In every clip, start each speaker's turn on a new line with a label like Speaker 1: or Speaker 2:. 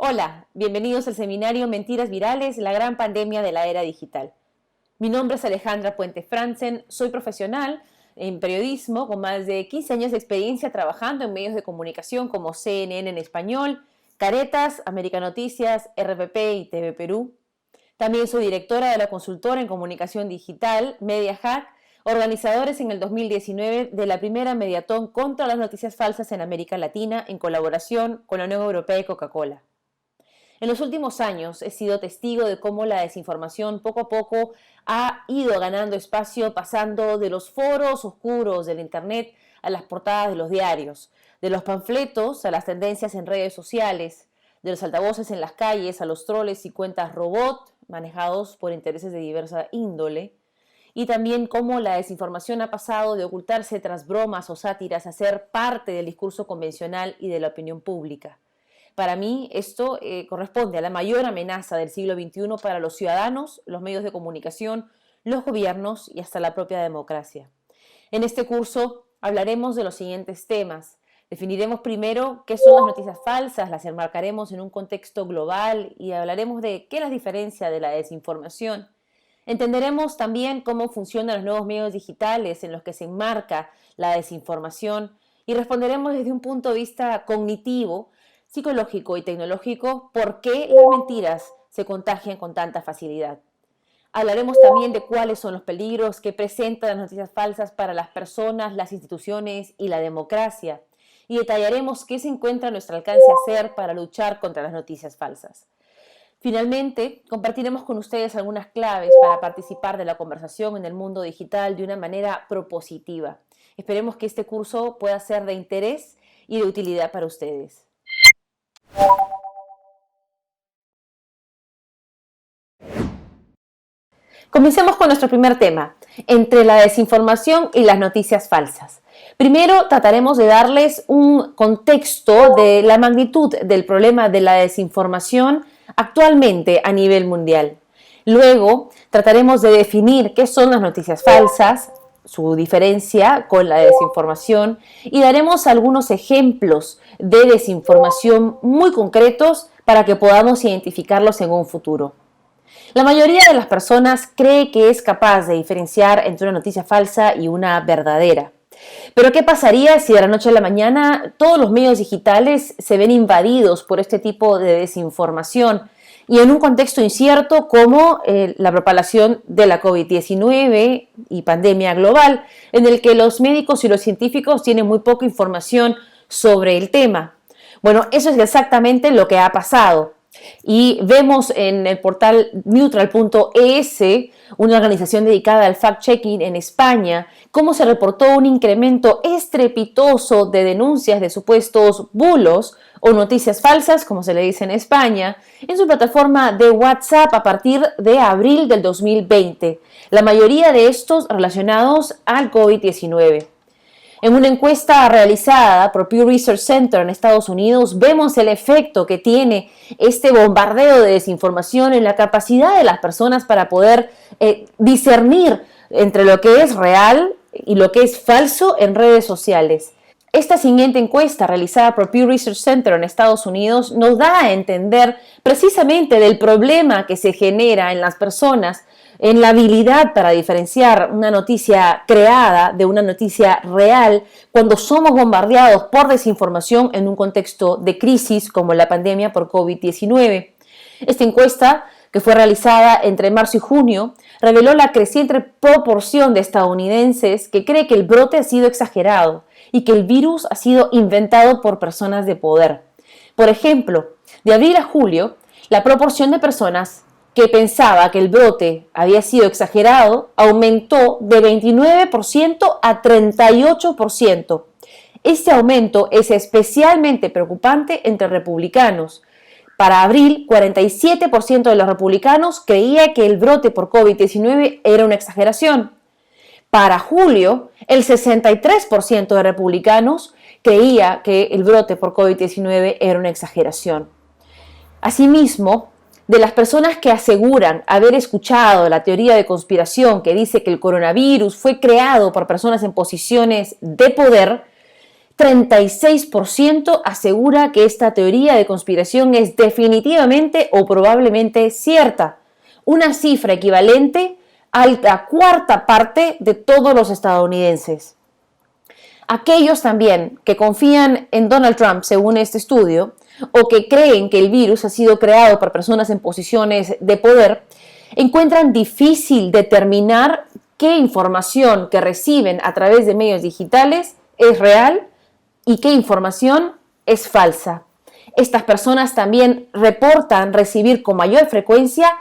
Speaker 1: Hola, bienvenidos al seminario Mentiras Virales, la gran pandemia de la era digital. Mi nombre es Alejandra Puente Franzen, soy profesional en periodismo con más de 15 años de experiencia trabajando en medios de comunicación como CNN en español, Caretas, América Noticias, RPP y TV Perú. También soy directora de la consultora en comunicación digital, MediaHack, organizadores en el 2019 de la primera Mediatón contra las noticias falsas en América Latina en colaboración con la Unión Europea y Coca-Cola. En los últimos años he sido testigo de cómo la desinformación poco a poco ha ido ganando espacio, pasando de los foros oscuros del Internet a las portadas de los diarios, de los panfletos a las tendencias en redes sociales, de los altavoces en las calles a los troles y cuentas robot manejados por intereses de diversa índole, y también cómo la desinformación ha pasado de ocultarse tras bromas o sátiras a ser parte del discurso convencional y de la opinión pública. Para mí esto corresponde a la mayor amenaza del siglo XXI para los ciudadanos, los medios de comunicación, los gobiernos y hasta la propia democracia. En este curso hablaremos de los siguientes temas. Definiremos primero qué son las noticias falsas, las enmarcaremos en un contexto global y hablaremos de qué las diferencia de la desinformación. Entenderemos también cómo funcionan los nuevos medios digitales en los que se enmarca la desinformación y responderemos desde un punto de vista cognitivo, psicológico y tecnológico, por qué las mentiras se contagian con tanta facilidad. Hablaremos también de cuáles son los peligros que presentan las noticias falsas para las personas, las instituciones y la democracia. Y detallaremos qué se encuentra a nuestro alcance hacer para luchar contra las noticias falsas. Finalmente, compartiremos con ustedes algunas claves para participar de la conversación en el mundo digital de una manera propositiva. Esperemos que este curso pueda ser de interés y de utilidad para ustedes. Comencemos con nuestro primer tema, entre la desinformación y las noticias falsas. Primero trataremos de darles un contexto de la magnitud del problema de la desinformación actualmente a nivel mundial. Luego trataremos de definir qué son las noticias falsas, su diferencia con la desinformación y daremos algunos ejemplos de desinformación muy concretos para que podamos identificarlos en un futuro. La mayoría de las personas cree que es capaz de diferenciar entre una noticia falsa y una verdadera. Pero ¿qué pasaría si de la noche a la mañana todos los medios digitales se ven invadidos por este tipo de desinformación y en un contexto incierto como la propagación de la COVID-19 y pandemia global, en el que los médicos y los científicos tienen muy poca información sobre el tema? Bueno, eso es exactamente lo que ha pasado. Y vemos en el portal neutral.es, una organización dedicada al fact-checking en España, cómo se reportó un incremento estrepitoso de denuncias de supuestos bulos o noticias falsas, como se le dice en España, en su plataforma de WhatsApp a partir de abril del 2020, la mayoría de estos relacionados al COVID-19. En una encuesta realizada por Pew Research Center en Estados Unidos, vemos el efecto que tiene este bombardeo de desinformación en la capacidad de las personas para poder discernir entre lo que es real y lo que es falso en redes sociales. Esta siguiente encuesta realizada por Pew Research Center en Estados Unidos nos da a entender precisamente del problema que se genera en las personas en la habilidad para diferenciar una noticia creada de una noticia real cuando somos bombardeados por desinformación en un contexto de crisis como la pandemia por COVID-19. Esta encuesta, que fue realizada entre marzo y junio, reveló la creciente proporción de estadounidenses que cree que el brote ha sido exagerado y que el virus ha sido inventado por personas de poder. Por ejemplo, de abril a julio, la proporción de personas que pensaba que el brote había sido exagerado aumentó de 29% a 38%. Este aumento es especialmente preocupante entre republicanos. Para abril, 47% de los republicanos creía que el brote por COVID-19 era una exageración. Para julio, el 63% de republicanos creía que el brote por COVID-19 era una exageración. Asimismo, de las personas que aseguran haber escuchado la teoría de conspiración que dice que el coronavirus fue creado por personas en posiciones de poder, 36% asegura que esta teoría de conspiración es definitivamente o probablemente cierta, una cifra equivalente a la cuarta parte de todos los estadounidenses. Aquellos también que confían en Donald Trump, según este estudio, o que creen que el virus ha sido creado por personas en posiciones de poder, encuentran difícil determinar qué información que reciben a través de medios digitales es real y qué información es falsa. Estas personas también reportan recibir con mayor frecuencia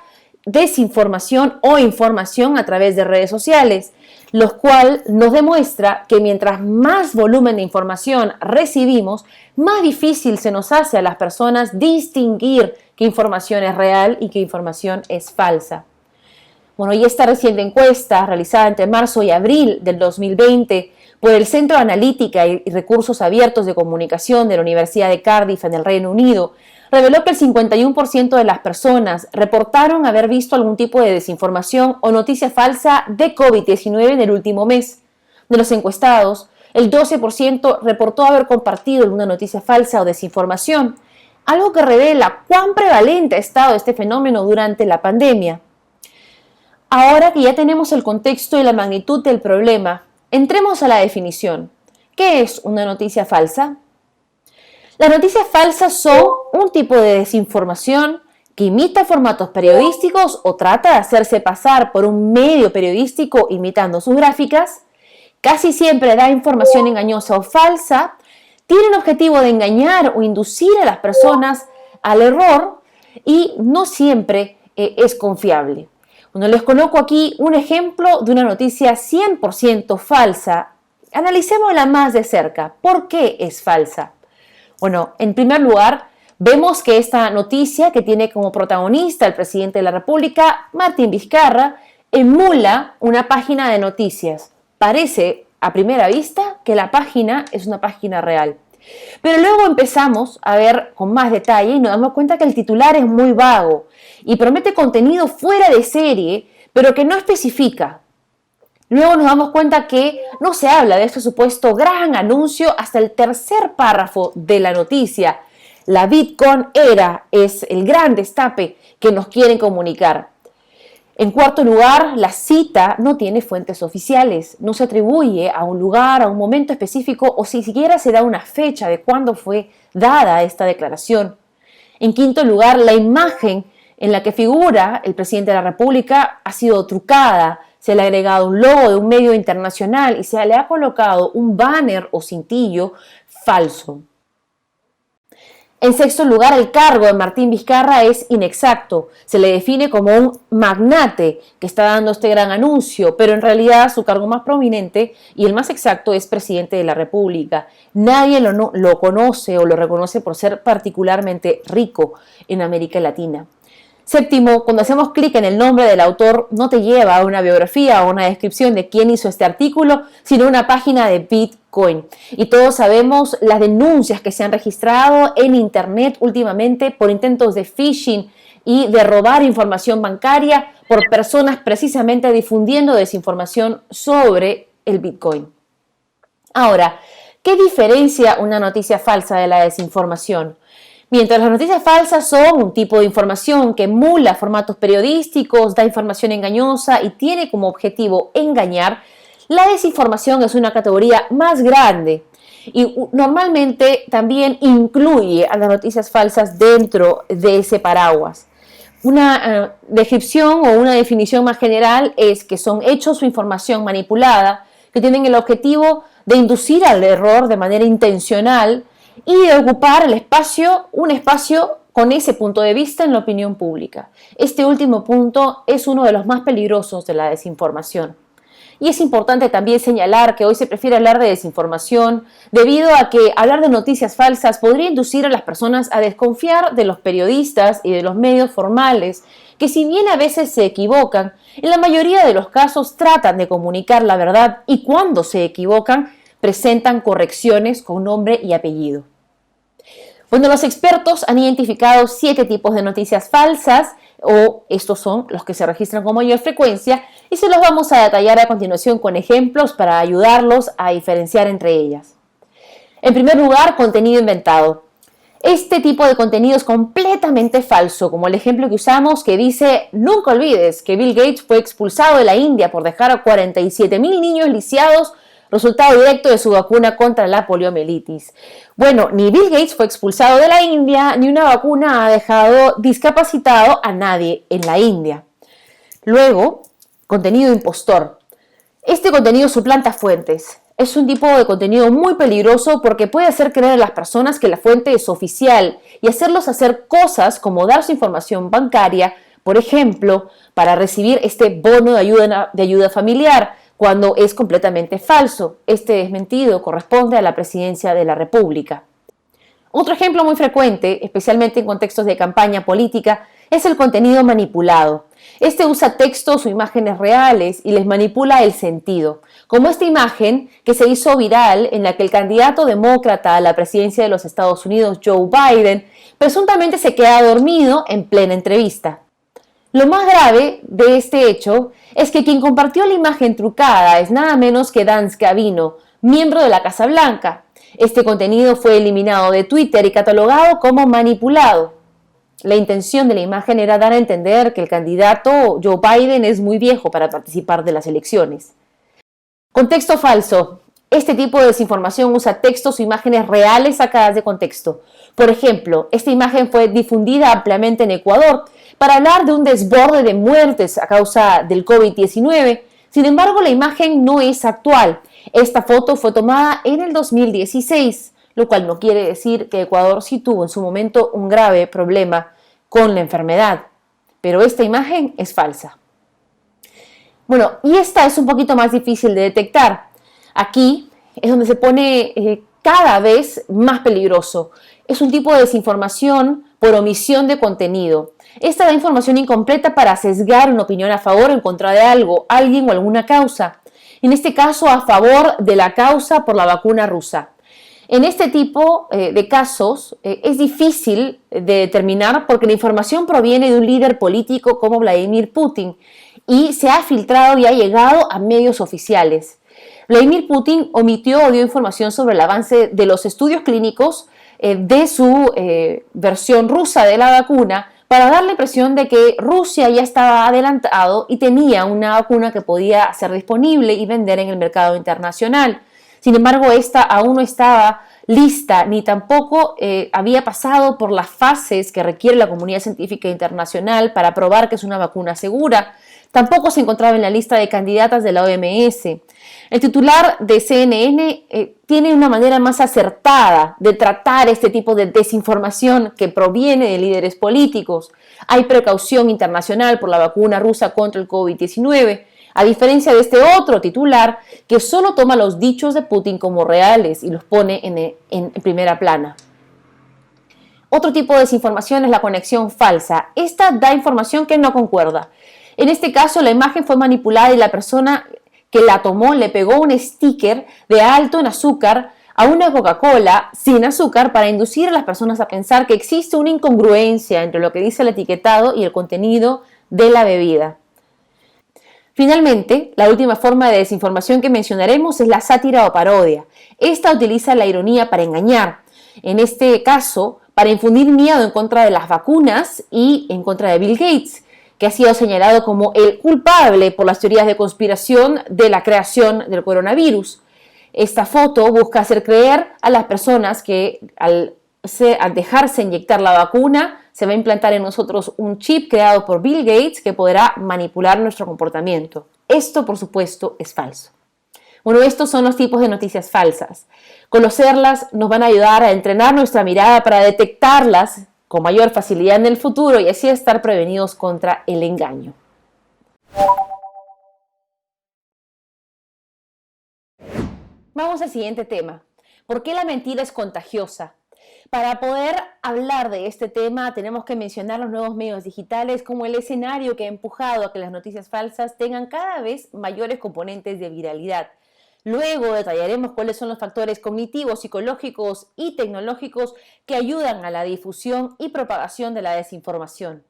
Speaker 1: desinformación o información a través de redes sociales, lo cual nos demuestra que mientras más volumen de información recibimos, más difícil se nos hace a las personas distinguir qué información es real y qué información es falsa. Bueno, y esta reciente encuesta, realizada entre marzo y abril del 2020 por el Centro de Analítica y Recursos Abiertos de Comunicación de la Universidad de Cardiff en el Reino Unido, reveló que el 51% de las personas reportaron haber visto algún tipo de desinformación o noticia falsa de COVID-19 en el último mes. De los encuestados, el 12% reportó haber compartido alguna noticia falsa o desinformación, algo que revela cuán prevalente ha estado este fenómeno durante la pandemia. Ahora que ya tenemos el contexto y la magnitud del problema, entremos a la definición. ¿Qué es una noticia falsa? Las noticias falsas son un tipo de desinformación que imita formatos periodísticos o trata de hacerse pasar por un medio periodístico imitando sus gráficas. Casi siempre da información engañosa o falsa, tiene el objetivo de engañar o inducir a las personas al error y no siempre es confiable. Bueno, les coloco aquí un ejemplo de una noticia 100% falsa. Analicémosla más de cerca. ¿Por qué es falsa? Bueno, en primer lugar, vemos que esta noticia, que tiene como protagonista el presidente de la República, Martín Vizcarra, emula una página de noticias. Parece, a primera vista, que la página es una página real. Pero luego empezamos a ver con más detalle y nos damos cuenta que el titular es muy vago y promete contenido fuera de serie, pero que no especifica. Luego nos damos cuenta que no se habla de este supuesto gran anuncio hasta el tercer párrafo de la noticia. La Bitcoin era es el gran destape que nos quieren comunicar. En cuarto lugar, la cita no tiene fuentes oficiales, no se atribuye a un lugar, a un momento específico o si siquiera se da una fecha de cuándo fue dada esta declaración. En quinto lugar, la imagen en la que figura el presidente de la República ha sido trucada, se le ha agregado un logo de un medio internacional y se le ha colocado un banner o cintillo falso. En sexto lugar, el cargo de Martín Vizcarra es inexacto. Se le define como un magnate que está dando este gran anuncio, pero en realidad su cargo más prominente y el más exacto es presidente de la República. Nadie lo conoce o lo reconoce por ser particularmente rico en América Latina. Séptimo, cuando hacemos clic en el nombre del autor, no te lleva a una biografía o una descripción de quién hizo este artículo, sino una página de Bitcoin. Y todos sabemos las denuncias que se han registrado en Internet últimamente por intentos de phishing y de robar información bancaria por personas precisamente difundiendo desinformación sobre el Bitcoin. Ahora, ¿qué diferencia una noticia falsa de la desinformación? Mientras las noticias falsas son un tipo de información que emula formatos periodísticos, da información engañosa y tiene como objetivo engañar, la desinformación es una categoría más grande y normalmente también incluye a las noticias falsas dentro de ese paraguas. Una descripción o una definición más general es que son hechos o información manipulada que tienen el objetivo de inducir al error de manera intencional y de ocupar un espacio con ese punto de vista en la opinión pública. Este último punto es uno de los más peligrosos de la desinformación. Y es importante también señalar que hoy se prefiere hablar de desinformación debido a que hablar de noticias falsas podría inducir a las personas a desconfiar de los periodistas y de los medios formales, que si bien a veces se equivocan, en la mayoría de los casos tratan de comunicar la verdad y cuando se equivocan, presentan correcciones con nombre y apellido. Bueno, los expertos han identificado 7 tipos de noticias falsas, o estos son los que se registran con mayor frecuencia, y se los vamos a detallar a continuación con ejemplos para ayudarlos a diferenciar entre ellas. En primer lugar, contenido inventado. Este tipo de contenido es completamente falso, como el ejemplo que usamos que dice: nunca olvides que Bill Gates fue expulsado de la India por dejar a 47,000 niños lisiados, resultado directo de su vacuna contra la poliomielitis. Bueno, ni Bill Gates fue expulsado de la India, ni una vacuna ha dejado discapacitado a nadie en la India. Luego, contenido impostor. Este contenido suplanta fuentes. Es un tipo de contenido muy peligroso porque puede hacer creer a las personas que la fuente es oficial y hacerlos hacer cosas como dar su información bancaria, por ejemplo, para recibir este bono de ayuda familiar, cuando es completamente falso. Este desmentido corresponde a la presidencia de la República. Otro ejemplo muy frecuente, especialmente en contextos de campaña política, es el contenido manipulado. Este usa textos o imágenes reales y les manipula el sentido, como esta imagen que se hizo viral en la que el candidato demócrata a la presidencia de los Estados Unidos, Joe Biden, presuntamente se queda dormido en plena entrevista. Lo más grave de este hecho es que quien compartió la imagen trucada es nada menos que Dan Scavino, miembro de la Casa Blanca. Este contenido fue eliminado de Twitter y catalogado como manipulado. La intención de la imagen era dar a entender que el candidato Joe Biden es muy viejo para participar de las elecciones. Contexto falso. Este tipo de desinformación usa textos o imágenes reales sacadas de contexto. Por ejemplo, esta imagen fue difundida ampliamente en Ecuador para hablar de un desborde de muertes a causa del COVID-19. Sin embargo, la imagen no es actual. Esta foto fue tomada en el 2016, lo cual no quiere decir que Ecuador sí tuvo en su momento un grave problema con la enfermedad. Pero esta imagen es falsa. Bueno, y esta es un poquito más difícil de detectar. Aquí es donde se pone cada vez más peligroso. Es un tipo de desinformación por omisión de contenido. Esta da información incompleta para sesgar una opinión a favor o en contra de algo, alguien o alguna causa. En este caso, a favor de la causa por la vacuna rusa. En este tipo de casos es difícil de determinar porque la información proviene de un líder político como Vladimir Putin y se ha filtrado y ha llegado a medios oficiales. Vladimir Putin omitió o dio información sobre el avance de los estudios clínicos de su versión rusa de la vacuna para dar la impresión de que Rusia ya estaba adelantado y tenía una vacuna que podía ser disponible y vender en el mercado internacional. Sin embargo, esta aún no estaba lista ni tampoco había pasado por las fases que requiere la comunidad científica internacional para probar que es una vacuna segura. Tampoco se encontraba en la lista de candidatas de la OMS. El titular de CNN tiene una manera más acertada de tratar este tipo de desinformación que proviene de líderes políticos. Hay precaución internacional por la vacuna rusa contra el COVID-19, a diferencia de este otro titular que solo toma los dichos de Putin como reales y los pone en primera plana. Otro tipo de desinformación es la conexión falsa. Esta da información que no concuerda. En este caso, la imagen fue manipulada y la persona que la tomó le pegó un sticker de alto en azúcar a una Coca-Cola sin azúcar para inducir a las personas a pensar que existe una incongruencia entre lo que dice el etiquetado y el contenido de la bebida. Finalmente, la última forma de desinformación que mencionaremos es la sátira o parodia. Esta utiliza la ironía para engañar. En este caso, para infundir miedo en contra de las vacunas y en contra de Bill Gates, que ha sido señalado como el culpable por las teorías de conspiración de la creación del coronavirus. Esta foto busca hacer creer a las personas que al dejarse inyectar la vacuna se va a implantar en nosotros un chip creado por Bill Gates que podrá manipular nuestro comportamiento. Esto, por supuesto, es falso. Bueno, estos son los tipos de noticias falsas. Conocerlas nos van a ayudar a entrenar nuestra mirada para detectarlas con mayor facilidad en el futuro y así estar prevenidos contra el engaño. Vamos al siguiente tema. ¿Por qué la mentira es contagiosa? Para poder hablar de este tema tenemos que mencionar los nuevos medios digitales como el escenario que ha empujado a que las noticias falsas tengan cada vez mayores componentes de viralidad. Luego detallaremos cuáles son los factores cognitivos, psicológicos y tecnológicos que ayudan a la difusión y propagación de la desinformación.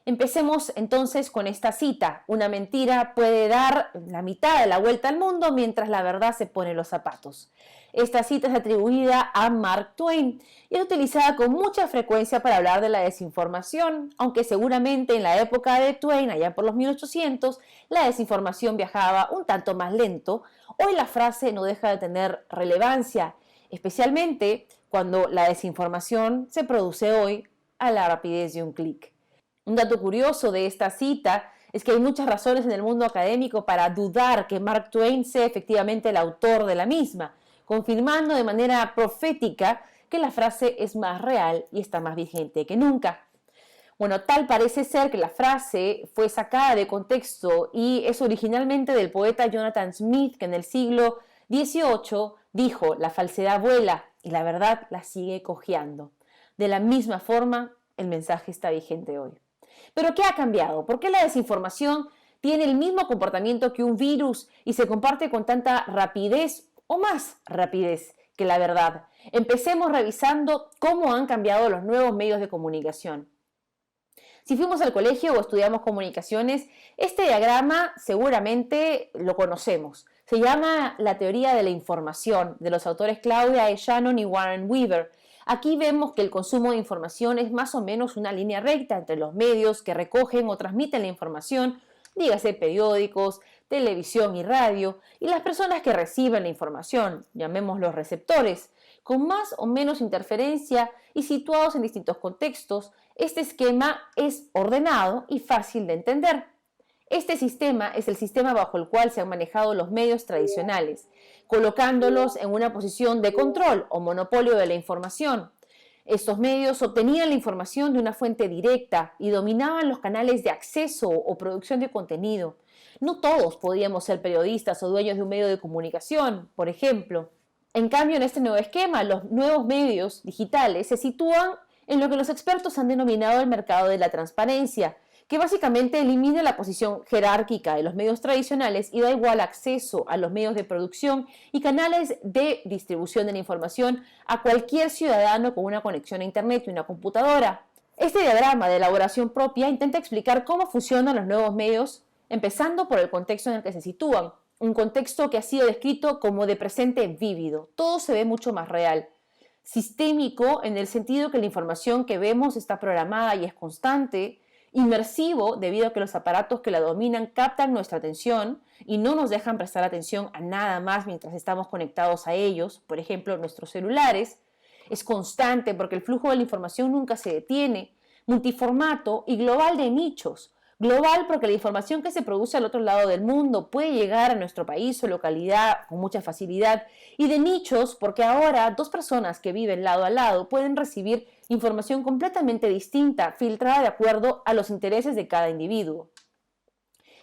Speaker 1: Empecemos entonces con esta cita. Una mentira puede dar la mitad de la vuelta al mundo mientras la verdad se pone los zapatos. Esta cita es atribuida a Mark Twain y es utilizada con mucha frecuencia para hablar de la desinformación, aunque seguramente en la época de Twain, allá por los 1800, la desinformación viajaba un tanto más lento. Hoy la frase no deja de tener relevancia, especialmente cuando la desinformación se produce hoy a la rapidez de un clic. Un dato curioso de esta cita es que hay muchas razones en el mundo académico para dudar que Mark Twain sea efectivamente el autor de la misma, confirmando de manera profética que la frase es más real y está más vigente que nunca. Bueno, tal parece ser que la frase fue sacada de contexto y es originalmente del poeta Jonathan Smith, que en el siglo XVIII dijo: la falsedad vuela y la verdad la sigue cojeando. De la misma forma, el mensaje está vigente hoy. ¿Pero qué ha cambiado? ¿Por qué la desinformación tiene el mismo comportamiento que un virus y se comparte con tanta rapidez o más rapidez que la verdad? Empecemos revisando cómo han cambiado los nuevos medios de comunicación. Si fuimos al colegio o estudiamos comunicaciones, este diagrama seguramente lo conocemos. Se llama la teoría de la información, de los autores Claudia E. Shannon y Warren Weaver. Aquí vemos que el consumo de información es más o menos una línea recta entre los medios que recogen o transmiten la información, dígase periódicos, televisión y radio, y las personas que reciben la información, llamémoslos receptores. Con más o menos interferencia y situados en distintos contextos, este esquema es ordenado y fácil de entender. Este sistema es el sistema bajo el cual se han manejado los medios tradicionales, colocándolos en una posición de control o monopolio de la información. Estos medios obtenían la información de una fuente directa y dominaban los canales de acceso o producción de contenido. No todos podíamos ser periodistas o dueños de un medio de comunicación, por ejemplo. En cambio, en este nuevo esquema, los nuevos medios digitales se sitúan en lo que los expertos han denominado el mercado de la transparencia, que básicamente elimina la posición jerárquica de los medios tradicionales y da igual acceso a los medios de producción y canales de distribución de la información a cualquier ciudadano con una conexión a Internet y una computadora. Este diagrama de elaboración propia intenta explicar cómo funcionan los nuevos medios, empezando por el contexto en el que se sitúan, un contexto que ha sido descrito como de presente vívido. Todo se ve mucho más real. Sistémico en el sentido que la información que vemos está programada y es constante. Inmersivo debido a que los aparatos que la dominan captan nuestra atención y no nos dejan prestar atención a nada más mientras estamos conectados a ellos, por ejemplo nuestros celulares. Es constante porque el flujo de la información nunca se detiene. Multiformato y global de nichos. Global porque la información que se produce al otro lado del mundo puede llegar a nuestro país o localidad con mucha facilidad. Y de nichos porque ahora dos personas que viven lado a lado pueden recibir información completamente distinta, filtrada de acuerdo a los intereses de cada individuo.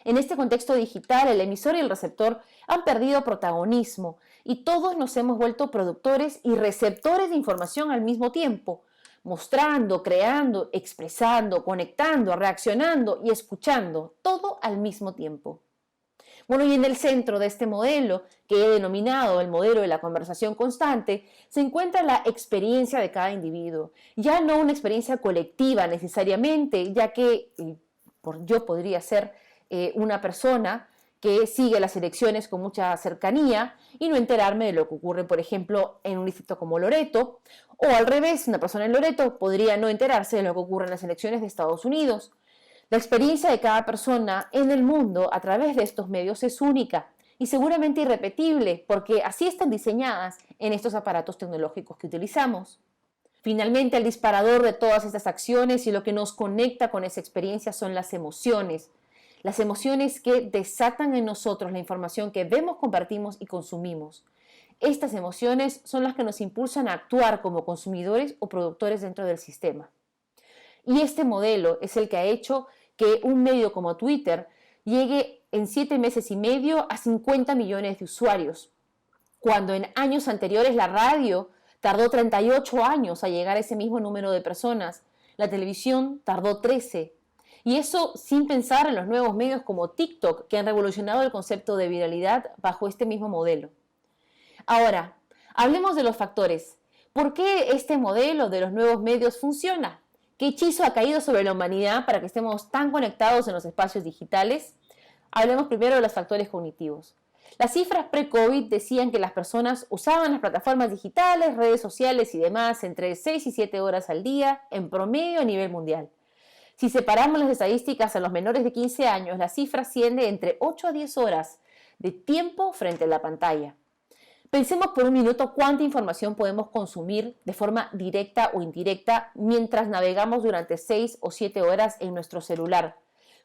Speaker 1: En este contexto digital, el emisor y el receptor han perdido protagonismo y todos nos hemos vuelto productores y receptores de información al mismo tiempo, mostrando, creando, expresando, conectando, reaccionando y escuchando, todo al mismo tiempo. Bueno, y en el centro de este modelo, que he denominado el modelo de la conversación constante, se encuentra la experiencia de cada individuo. Ya no una experiencia colectiva necesariamente, ya que yo podría ser una persona que sigue las elecciones con mucha cercanía y no enterarme de lo que ocurre, por ejemplo, en un distrito como Loreto, o al revés, una persona en Loreto podría no enterarse de lo que ocurre en las elecciones de Estados Unidos. La experiencia de cada persona en el mundo a través de estos medios es única y seguramente irrepetible, porque así están diseñadas en estos aparatos tecnológicos que utilizamos. Finalmente, el disparador de todas estas acciones y lo que nos conecta con esa experiencia son las emociones que desatan en nosotros la información que vemos, compartimos y consumimos. Estas emociones son las que nos impulsan a actuar como consumidores o productores dentro del sistema. Y este modelo es el que ha hecho que un medio como Twitter llegue en 7 meses y medio a 50 millones de usuarios, cuando en años anteriores la radio tardó 38 años a llegar a ese mismo número de personas, la televisión tardó 13. Y eso sin pensar en los nuevos medios como TikTok, que han revolucionado el concepto de viralidad bajo este mismo modelo. Ahora, hablemos de los factores. ¿Por qué este modelo de los nuevos medios funciona? ¿Qué hechizo ha caído sobre la humanidad para que estemos tan conectados en los espacios digitales? Hablemos primero de los factores cognitivos. Las cifras pre-COVID decían que las personas usaban las plataformas digitales, redes sociales y demás entre 6 y 7 horas al día en promedio a nivel mundial. Si separamos las estadísticas a los menores de 15 años, la cifra asciende entre 8 a 10 horas de tiempo frente a la pantalla. Pensemos por un minuto cuánta información podemos consumir de forma directa o indirecta mientras navegamos durante 6 o 7 horas en nuestro celular.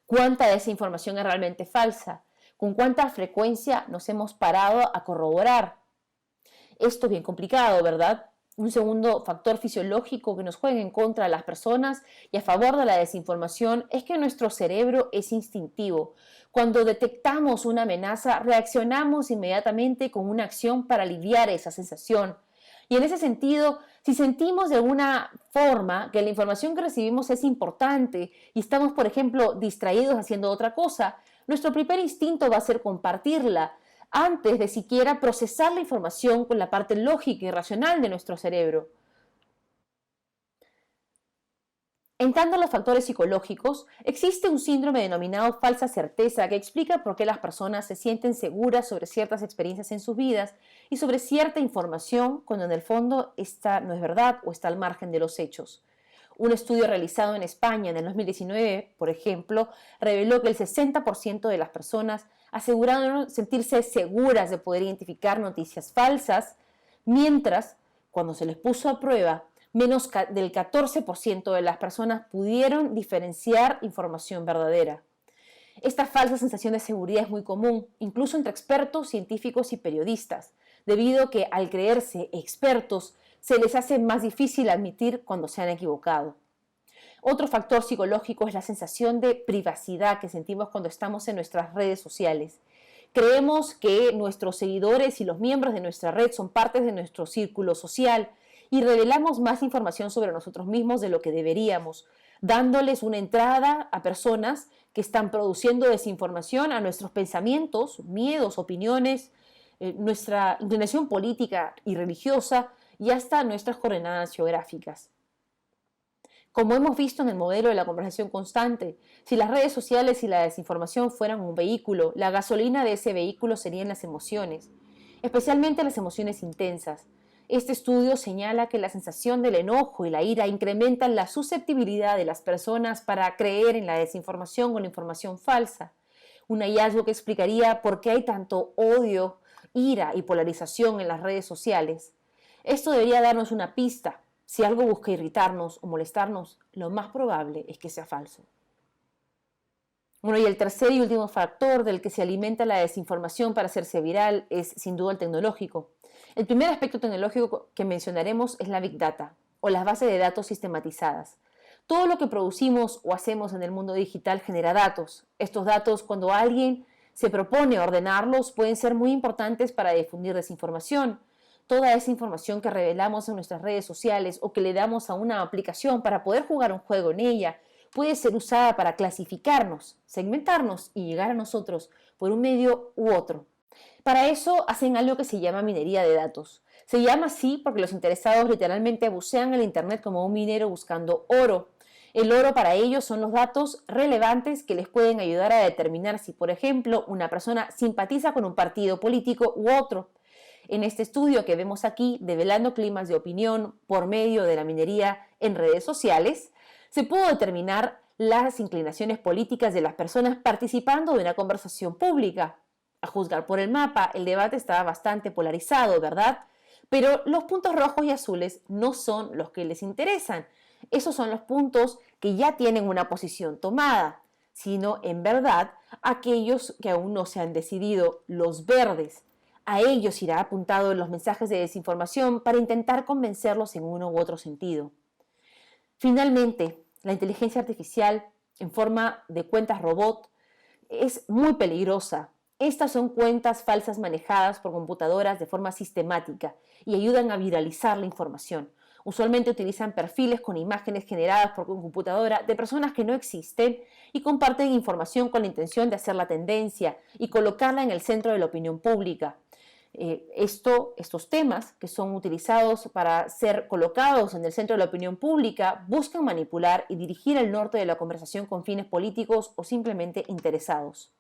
Speaker 1: ¿Cuánta de esa información es realmente falsa? ¿Con cuánta frecuencia nos hemos parado a corroborar? Esto es bien complicado, ¿verdad? Un segundo factor fisiológico que nos juega en contra de las personas y a favor de la desinformación es que nuestro cerebro es instintivo. Cuando detectamos una amenaza, reaccionamos inmediatamente con una acción para aliviar esa sensación. Y en ese sentido, si sentimos de alguna forma que la información que recibimos es importante y estamos, por ejemplo, distraídos haciendo otra cosa, nuestro primer instinto va a ser compartirla antes de siquiera procesar la información con la parte lógica y racional de nuestro cerebro. Entrando a los factores psicológicos, existe un síndrome denominado falsa certeza que explica por qué las personas se sienten seguras sobre ciertas experiencias en sus vidas y sobre cierta información cuando en el fondo esta no es verdad o está al margen de los hechos. Un estudio realizado en España en el 2019, por ejemplo, reveló que el 60% de las personas aseguraron sentirse seguras de poder identificar noticias falsas, mientras, cuando se les puso a prueba, menos del 14% de las personas pudieron diferenciar información verdadera. Esta falsa sensación de seguridad es muy común, incluso entre expertos, científicos y periodistas, debido a que al creerse expertos se les hace más difícil admitir cuando se han equivocado. Otro factor psicológico es la sensación de privacidad que sentimos cuando estamos en nuestras redes sociales. Creemos que nuestros seguidores y los miembros de nuestra red son partes de nuestro círculo social y revelamos más información sobre nosotros mismos de lo que deberíamos, dándoles una entrada a personas que están produciendo desinformación a nuestros pensamientos, miedos, opiniones, nuestra inclinación política y religiosa y hasta nuestras coordenadas geográficas. Como hemos visto en el modelo de la conversación constante, si las redes sociales y la desinformación fueran un vehículo, la gasolina de ese vehículo serían las emociones, especialmente las emociones intensas. Este estudio señala que la sensación del enojo y la ira incrementan la susceptibilidad de las personas para creer en la desinformación o la información falsa. Un hallazgo que explicaría por qué hay tanto odio, ira y polarización en las redes sociales. Esto debería darnos una pista. Si algo busca irritarnos o molestarnos, lo más probable es que sea falso. Bueno, y el tercer y último factor del que se alimenta la desinformación para hacerse viral es sin duda el tecnológico. El primer aspecto tecnológico que mencionaremos es la Big Data, o las bases de datos sistematizadas. Todo lo que producimos o hacemos en el mundo digital genera datos. Estos datos, cuando alguien se propone ordenarlos, pueden ser muy importantes para difundir desinformación. Toda esa información que revelamos en nuestras redes sociales o que le damos a una aplicación para poder jugar un juego en ella puede ser usada para clasificarnos, segmentarnos y llegar a nosotros por un medio u otro. Para eso hacen algo que se llama minería de datos. Se llama así porque los interesados literalmente bucean el Internet como un minero buscando oro. El oro para ellos son los datos relevantes que les pueden ayudar a determinar si, por ejemplo, una persona simpatiza con un partido político u otro. En este estudio que vemos aquí, develando climas de opinión por medio de la minería en redes sociales, se pudo determinar las inclinaciones políticas de las personas participando de una conversación pública. A juzgar por el mapa, el debate estaba bastante polarizado, ¿verdad? Pero los puntos rojos y azules no son los que les interesan. Esos son los puntos que ya tienen una posición tomada, sino en verdad aquellos que aún no se han decidido, los verdes. A ellos irá apuntado los mensajes de desinformación para intentar convencerlos en uno u otro sentido. Finalmente, la inteligencia artificial en forma de cuentas robot es muy peligrosa. Estas son cuentas falsas manejadas por computadoras de forma sistemática y ayudan a viralizar la información. Usualmente utilizan perfiles con imágenes generadas por computadora de personas que no existen y comparten información con la intención de hacer la tendencia y colocarla en el centro de la opinión pública. Estos temas que son utilizados para ser colocados en el centro de la opinión pública buscan manipular y dirigir el norte de la conversación con fines políticos o simplemente interesados.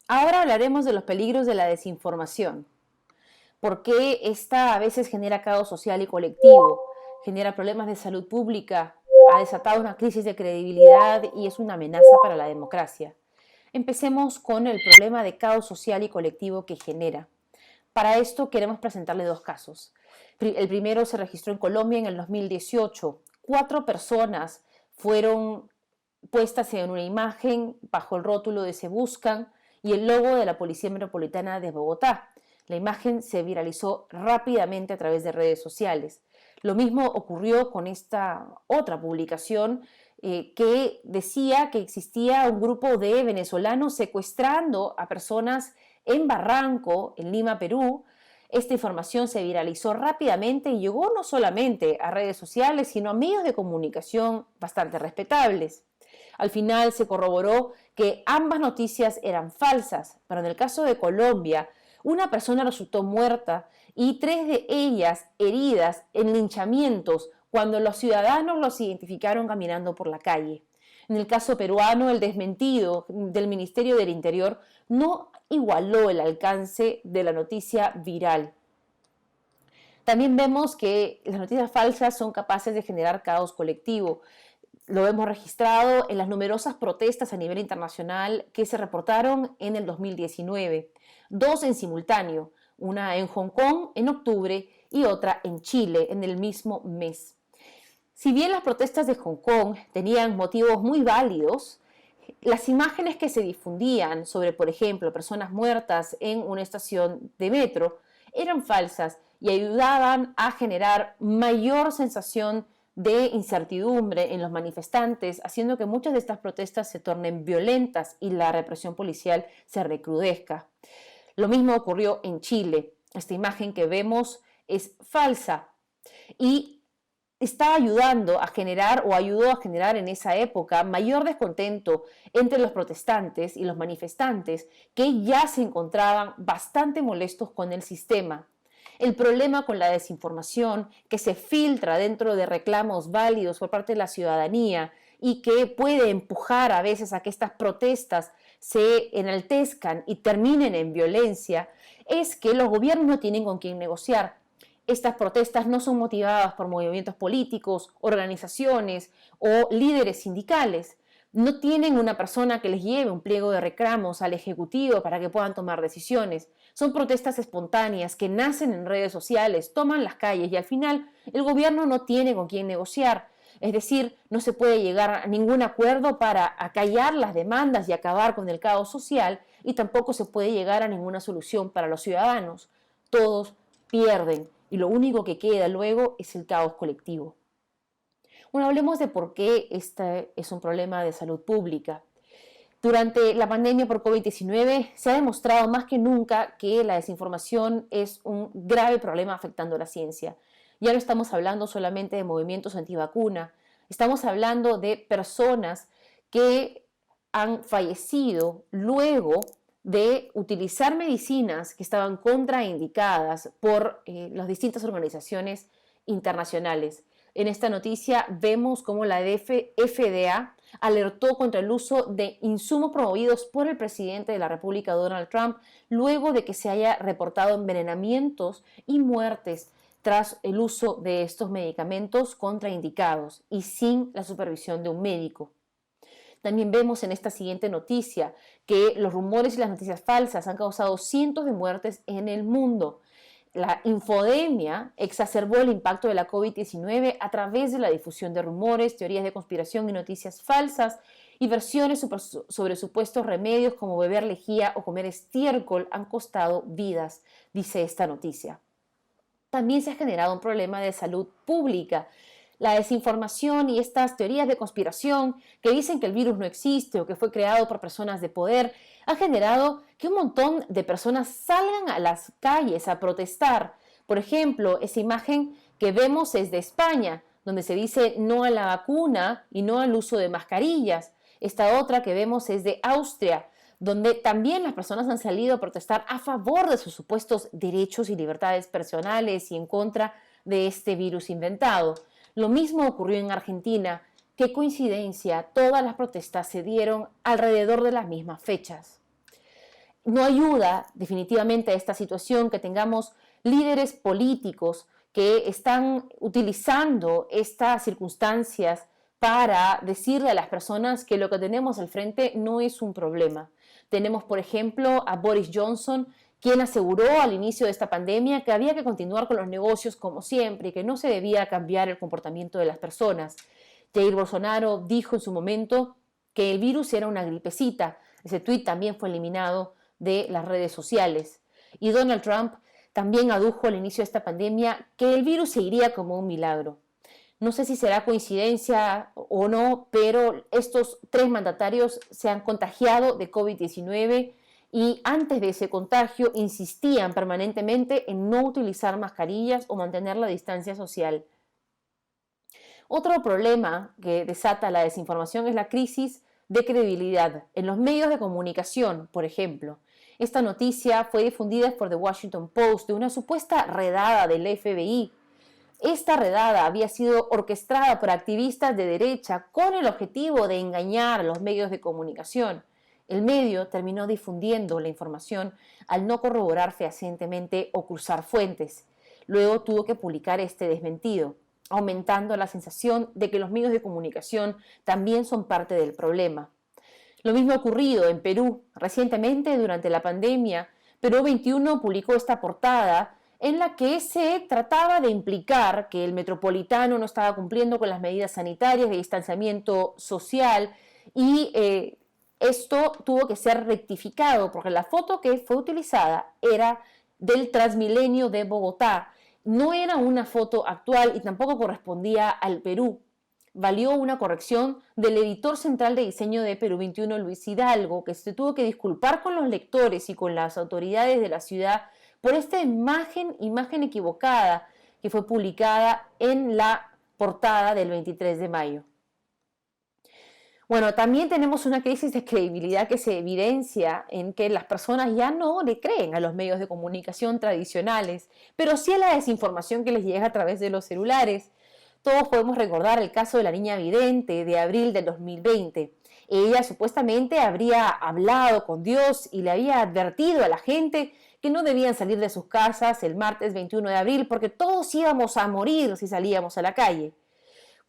Speaker 1: Ahora hablaremos de los peligros de la desinformación. ¿Por qué esta a veces genera caos social y colectivo? Genera problemas de salud pública, ha desatado una crisis de credibilidad y es una amenaza para la democracia. Empecemos con el problema de caos social y colectivo que genera. Para esto queremos presentarle dos casos. El primero se registró en Colombia en el 2018. 4 personas fueron puestas en una imagen bajo el rótulo de Se Buscan y el logo de la Policía Metropolitana de Bogotá. La imagen se viralizó rápidamente a través de redes sociales. Lo mismo ocurrió con esta otra publicación que decía que existía un grupo de venezolanos secuestrando a personas en Barranco, en Lima, Perú. Esta información se viralizó rápidamente y llegó no solamente a redes sociales, sino a medios de comunicación bastante respetables. Al final se corroboró que ambas noticias eran falsas, pero en el caso de Colombia, una persona resultó muerta y 3 de ellas heridas en linchamientos cuando los ciudadanos los identificaron caminando por la calle. En el caso peruano, el desmentido del Ministerio del Interior no igualó el alcance de la noticia viral. También vemos que las noticias falsas son capaces de generar caos colectivo. Lo hemos registrado en las numerosas protestas a nivel internacional que se reportaron en el 2019. 2 en simultáneo, una en Hong Kong en octubre y otra en Chile en el mismo mes. Si bien las protestas de Hong Kong tenían motivos muy válidos, las imágenes que se difundían sobre, por ejemplo, personas muertas en una estación de metro eran falsas y ayudaban a generar mayor sensación de incertidumbre en los manifestantes, haciendo que muchas de estas protestas se tornen violentas y la represión policial se recrudezca. Lo mismo ocurrió en Chile. Esta imagen que vemos es falsa y está ayudando a generar o ayudó a generar en esa época mayor descontento entre los protestantes y los manifestantes que ya se encontraban bastante molestos con el sistema. El problema con la desinformación que se filtra dentro de reclamos válidos por parte de la ciudadanía y que puede empujar a veces a que estas protestas se enaltezcan y terminen en violencia, es que los gobiernos no tienen con quién negociar. Estas protestas no son motivadas por movimientos políticos, organizaciones o líderes sindicales. No tienen una persona que les lleve un pliego de reclamos al Ejecutivo para que puedan tomar decisiones. Son protestas espontáneas que nacen en redes sociales, toman las calles y al final el gobierno no tiene con quién negociar. Es decir, no se puede llegar a ningún acuerdo para acallar las demandas y acabar con el caos social y tampoco se puede llegar a ninguna solución para los ciudadanos. Todos pierden y lo único que queda luego es el caos colectivo. Bueno, hablemos de por qué este es un problema de salud pública. Durante la pandemia por COVID-19 se ha demostrado más que nunca que la desinformación es un grave problema afectando la ciencia. Ya no estamos hablando solamente de movimientos antivacuna, estamos hablando de personas que han fallecido luego de utilizar medicinas que estaban contraindicadas por las distintas organizaciones internacionales. En esta noticia vemos cómo la FDA alertó contra el uso de insumos promovidos por el presidente de la República, Donald Trump, luego de que se haya reportado envenenamientos y muertes tras el uso de estos medicamentos contraindicados y sin la supervisión de un médico. También vemos en esta siguiente noticia que los rumores y las noticias falsas han causado cientos de muertes en el mundo. La infodemia exacerbó el impacto de la COVID-19 a través de la difusión de rumores, teorías de conspiración y noticias falsas y versiones sobre supuestos remedios como beber lejía o comer estiércol han costado vidas, dice esta noticia. También se ha generado un problema de salud pública. La desinformación y estas teorías de conspiración que dicen que el virus no existe o que fue creado por personas de poder ha generado que un montón de personas salgan a las calles a protestar. Por ejemplo, esa imagen que vemos es de España, donde se dice no a la vacuna y no al uso de mascarillas. Esta otra que vemos es de Austria, donde también las personas han salido a protestar a favor de sus supuestos derechos y libertades personales y en contra de este virus inventado. Lo mismo ocurrió en Argentina, Qué coincidencia, todas las protestas se dieron alrededor de las mismas fechas. No ayuda definitivamente a esta situación que tengamos líderes políticos que están utilizando estas circunstancias para decirle a las personas que lo que tenemos al frente no es un problema. Tenemos, por ejemplo, a Boris Johnson, quien aseguró al inicio de esta pandemia que había que continuar con los negocios como siempre y que no se debía cambiar el comportamiento de las personas. Jair Bolsonaro dijo en su momento que el virus era una gripecita. Ese tuit también fue eliminado de las redes sociales. Y Donald Trump también adujo al inicio de esta pandemia que el virus seguiría como un milagro. No sé si será coincidencia o no, pero estos tres mandatarios se han contagiado de COVID-19 y antes de ese contagio insistían permanentemente en no utilizar mascarillas o mantener la distancia social. Otro problema que desata la desinformación es la crisis de credibilidad en los medios de comunicación, por ejemplo. Esta noticia fue difundida por The Washington Post de una supuesta redada del FBI. Esta redada había sido orquestada por activistas de derecha con el objetivo de engañar a los medios de comunicación. El medio terminó difundiendo la información al no corroborar fehacientemente o cruzar fuentes. Luego tuvo que publicar este desmentido, aumentando la sensación de que los medios de comunicación también son parte del problema. Lo mismo ha ocurrido en Perú. Recientemente, durante la pandemia, Perú 21 publicó esta portada en la que se trataba de implicar que el metropolitano no estaba cumpliendo con las medidas sanitarias de distanciamiento social y esto tuvo que ser rectificado porque la foto que fue utilizada era del Transmilenio de Bogotá. No era una foto actual y tampoco correspondía al Perú. Valió una corrección del editor central de diseño de Perú 21, Luis Hidalgo, que se tuvo que disculpar con los lectores y con las autoridades de la ciudad por esta imagen equivocada que fue publicada en la portada del 23 de mayo. Bueno, también tenemos una crisis de credibilidad que se evidencia en que las personas ya no le creen a los medios de comunicación tradicionales, pero sí a la desinformación que les llega a través de los celulares. Todos podemos recordar el caso de la niña vidente de abril del 2020. Ella supuestamente habría hablado con Dios y le había advertido a la gente que no debían salir de sus casas el martes 21 de abril porque todos íbamos a morir si salíamos a la calle.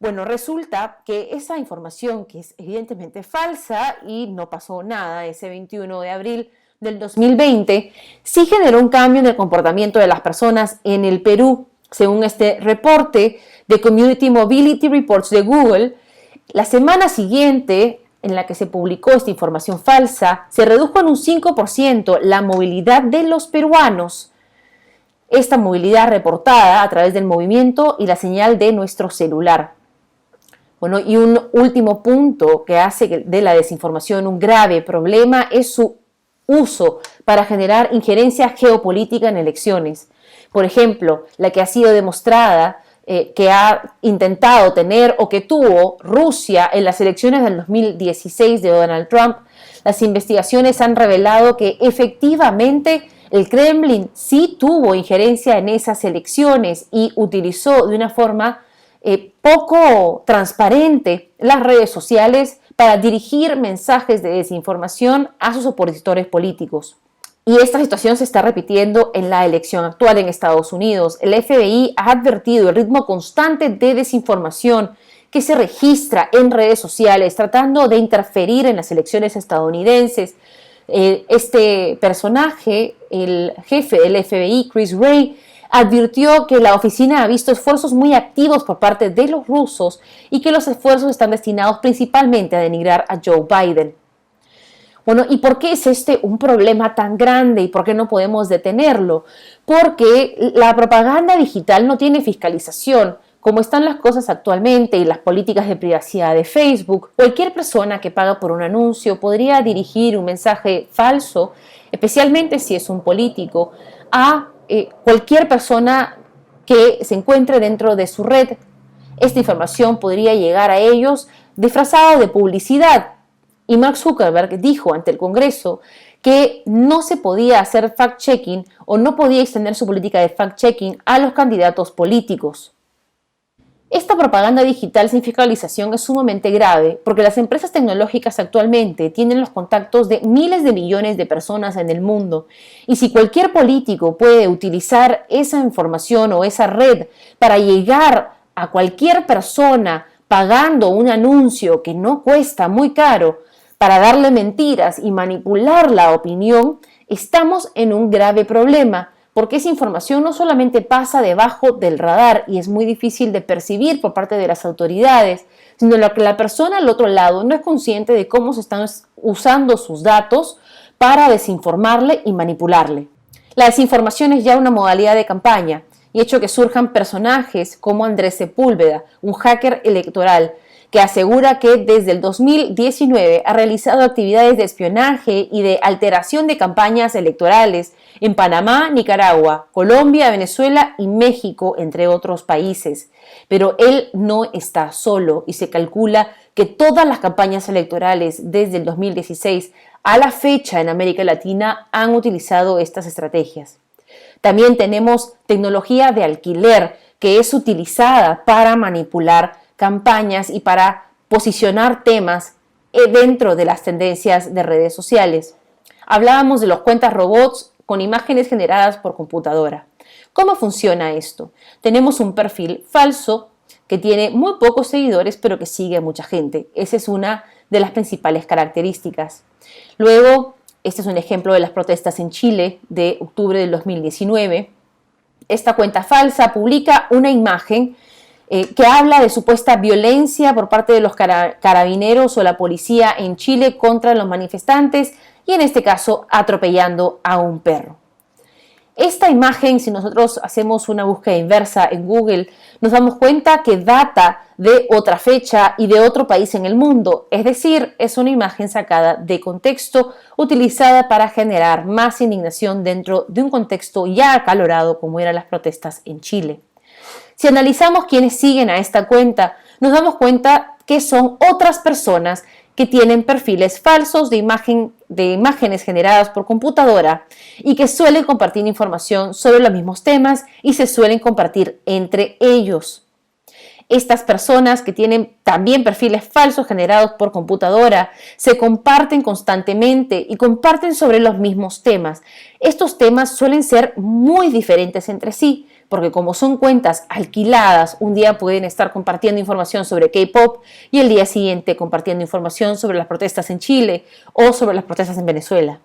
Speaker 1: Bueno, resulta que esa información, que es evidentemente falsa y no pasó nada ese 21 de abril del 2020, sí generó un cambio en el comportamiento de las personas en el Perú. Según este reporte de Community Mobility Reports de Google, la semana siguiente en la que se publicó esta información falsa, se redujo en un 5% la movilidad de los peruanos. Esta movilidad reportada a través del movimiento y la señal de nuestro celular. Bueno, y un último punto que hace de la desinformación un grave problema es su uso para generar injerencia geopolítica en elecciones. Por ejemplo, la que ha sido demostrada que ha intentado tener o que tuvo Rusia en las elecciones del 2016 de Donald Trump. Las investigaciones han revelado que efectivamente el Kremlin sí tuvo injerencia en esas elecciones y utilizó de una forma poco transparente las redes sociales para dirigir mensajes de desinformación a sus opositores políticos. Y esta situación se está repitiendo en la elección actual en Estados Unidos. El FBI ha advertido el ritmo constante de desinformación que se registra en redes sociales tratando de interferir en las elecciones estadounidenses. Este personaje, el jefe del FBI, Chris Wray, advirtió que la oficina ha visto esfuerzos muy activos por parte de los rusos y que los esfuerzos están destinados principalmente a denigrar a Joe Biden. Bueno, ¿y por qué es este un problema tan grande y por qué no podemos detenerlo? Porque la propaganda digital no tiene fiscalización. Como están las cosas actualmente y las políticas de privacidad de Facebook, cualquier persona que paga por un anuncio podría dirigir un mensaje falso, especialmente si es un político, a cualquier persona que se encuentre dentro de su red. Esta información podría llegar a ellos disfrazada de publicidad. Y Mark Zuckerberg dijo ante el Congreso que no se podía hacer fact-checking o no podía extender su política de fact-checking a los candidatos políticos. Esta propaganda digital sin fiscalización es sumamente grave porque las empresas tecnológicas actualmente tienen los contactos de miles de millones de personas en el mundo y si cualquier político puede utilizar esa información o esa red para llegar a cualquier persona pagando un anuncio que no cuesta muy caro para darle mentiras y manipular la opinión, estamos en un grave problema. Porque esa información no solamente pasa debajo del radar y es muy difícil de percibir por parte de las autoridades, sino que la persona al otro lado no es consciente de cómo se están usando sus datos para desinformarle y manipularle. La desinformación es ya una modalidad de campaña y hecho que surjan personajes como Andrés Sepúlveda, un hacker electoral, que asegura que desde el 2019 ha realizado actividades de espionaje y de alteración de campañas electorales en Panamá, Nicaragua, Colombia, Venezuela y México, entre otros países. Pero él no está solo y se calcula que todas las campañas electorales desde el 2016 a la fecha en América Latina han utilizado estas estrategias. También tenemos tecnología de alquiler que es utilizada para manipular campañas y para posicionar temas dentro de las tendencias de redes sociales. Hablábamos de los cuentas robots con imágenes generadas por computadora. ¿Cómo funciona esto? Tenemos un perfil falso que tiene muy pocos seguidores, pero que sigue a mucha gente. Esa es una de las principales características. Luego, este es un ejemplo de las protestas en Chile de octubre del 2019. Esta cuenta falsa publica una imagen que habla de supuesta violencia por parte de los carabineros o la policía en Chile contra los manifestantes y en este caso atropellando a un perro. Esta imagen, si nosotros hacemos una búsqueda inversa en Google, nos damos cuenta que data de otra fecha y de otro país en el mundo, es decir, es una imagen sacada de contexto, utilizada para generar más indignación dentro de un contexto ya acalorado como eran las protestas en Chile. Si analizamos quiénes siguen a esta cuenta, nos damos cuenta que son otras personas que tienen perfiles falsos de imágenes generadas por computadora y que suelen compartir información sobre los mismos temas y se suelen compartir entre ellos. Estas personas que tienen también perfiles falsos generados por computadora se comparten constantemente y comparten sobre los mismos temas. Estos temas suelen ser muy diferentes entre sí, porque como son cuentas alquiladas, un día pueden estar compartiendo información sobre K-pop y el día siguiente compartiendo información sobre las protestas en Chile o sobre las protestas en Venezuela.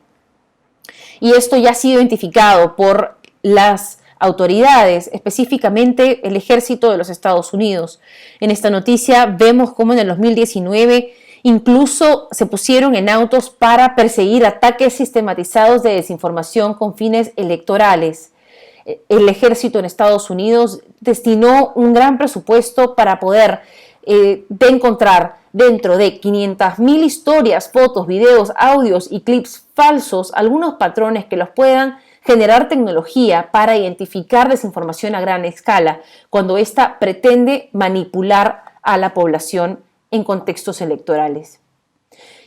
Speaker 1: Y esto ya ha sido identificado por las autoridades, específicamente el ejército de los Estados Unidos. En esta noticia vemos cómo en el 2019 incluso se pusieron en autos para perseguir ataques sistematizados de desinformación con fines electorales. El ejército en Estados Unidos destinó un gran presupuesto para poder encontrar dentro de 500.000 historias, fotos, videos, audios y clips falsos algunos patrones que los puedan generar tecnología para identificar desinformación a gran escala cuando ésta pretende manipular a la población en contextos electorales.